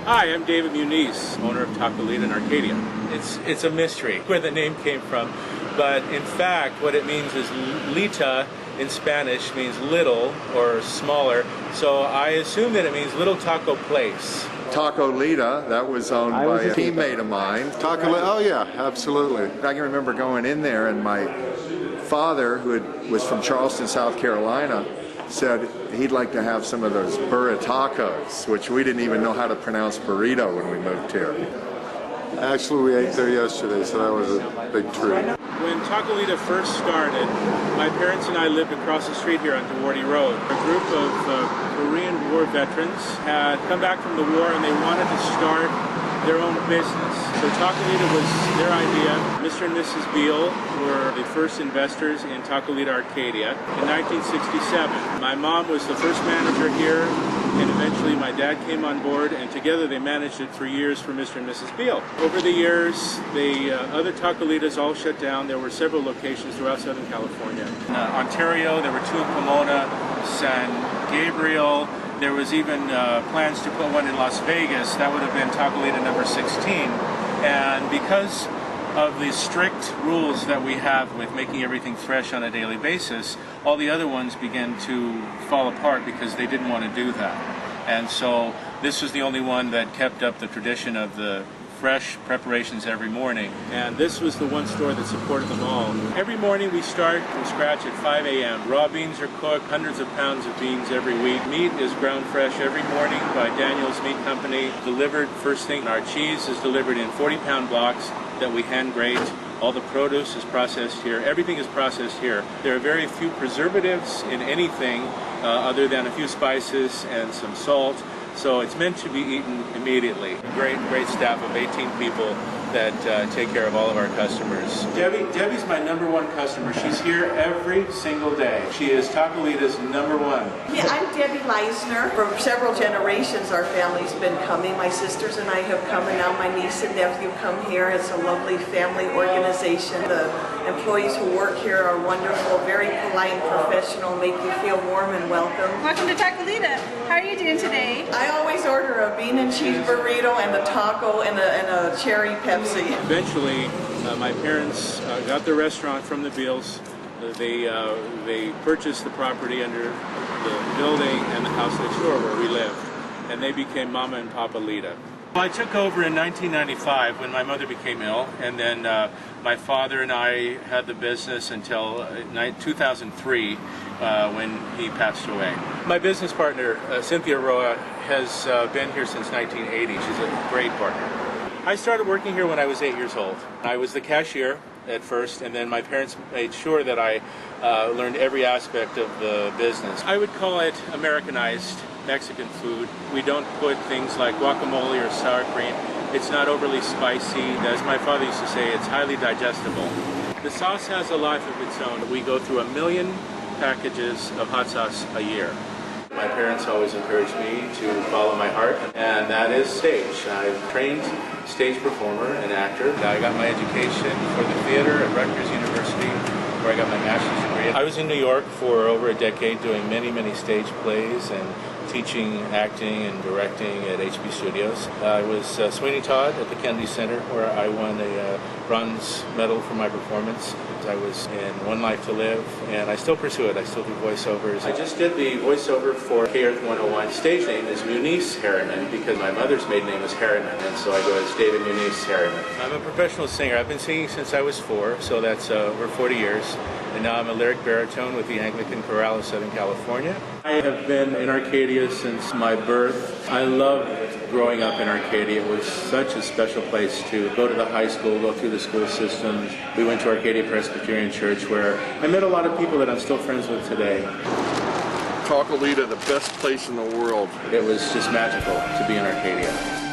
Hi, I'm David Muniz, owner of Taco Lita in Arcadia. It's a mystery where the name came from, but in fact what it means is Lita in Spanish means little or smaller, so I assume that it means little taco place. Taco Lita, that was owned by a teammate of mine. Taco Lita, oh yeah, absolutely. I can remember going in there and my father, who was from Charleston, South Carolina, said he'd like to have some of those burrito tacos, which we didn't even know how to pronounce burrito when we moved here. Actually, we ate there yesterday, so that was a big treat. When Taco Lita first started, my parents and I lived across the street here on Dewarty Road. A group of Korean War veterans had come back from the war and they wanted to start their own business. So Taco Lita was their idea. Mr. and Mrs. Beal were the first investors in Taco Lita Arcadia in 1967. My mom was the first manager here, and eventually my dad came on board, and together they managed it for years for Mr. and Mrs. Beal. Over the years, the other Taco Litas all shut down. There were several locations throughout Southern California. In Ontario, there were two in Pomona, San Gabriel. There was even plans to put one in Las Vegas. That would have been Taco Lita number 16. And because of the strict rules that we have with making everything fresh on a daily basis, all the other ones began to fall apart because they didn't want to do that. And so this was the only one that kept up the tradition of the fresh preparations every morning. And this was the one store that supported them all. Every morning we start from scratch at 5 a.m. Raw beans are cooked, hundreds of pounds of beans every week. Meat is ground fresh every morning by Daniel's Meat Company, delivered first thing. Our cheese is delivered in 40-pound blocks that we hand grate. All the produce is processed here. Everything is processed here. There are very few preservatives in anything other than a few spices and some salt. So it's meant to be eaten immediately. Great staff of 18 people that take care of all of our customers. Debbie's my number one customer. She's here every single day. She is Taco Lita's number one. Yeah, I'm Debbie Leisner. For several generations our family's been coming. My sisters and I have come, and now my niece and nephew come here. It's a lovely family organization. The employees who work here are wonderful, very polite and professional, make you feel warm and welcome. Welcome to Taco Lita. How are you doing today? I always order a bean and cheese burrito and a taco and a cherry Pepsi. Eventually, my parents got the restaurant from the Beals. They purchased the property under the building and the house next door where we lived, and they became Mama and Papa Lita. I took over in 1995 when my mother became ill, and then my father and I had the business until 2003 when he passed away. My business partner, Cynthia Roa, has been here since 1980. She's a great partner. I started working here when I was 8 years old. I was the cashier at first, and then my parents made sure that I learned every aspect of the business. I would call it Americanized Mexican food. We don't put things like guacamole or sour cream. It's not overly spicy. As my father used to say, it's highly digestible. The sauce has a life of its own. We go through 1 million packages of hot sauce a year. My parents always encouraged me to follow my heart, and that is stage. I've trained stage performer and actor. I got my education for the theater at Rutgers University, where I got my master's degree. I was in New York for over a decade doing many stage plays and teaching acting and directing at HB Studios. I was Sweeney Todd at the Kennedy Center, where I won a bronze medal for my performance. I was in One Life to Live, and I still pursue it. I still do voiceovers. I just did the voiceover for K-Earth 101. Stage name is Muniz Harriman because my mother's maiden name was Harriman, and so I go as David Muniz Harriman. I'm a professional singer. I've been singing since I was 4, so that's over 40 years. And now I'm a lyric baritone with the Anglican Chorale of Southern California. I have been in Arcadia since my birth. I loved growing up in Arcadia. It was such a special place to go to the high school, go through the school system. We went to Arcadia Presbyterian Church, where I met a lot of people that I'm still friends with today. Taco Lita, the best place in the world. It was just magical to be in Arcadia.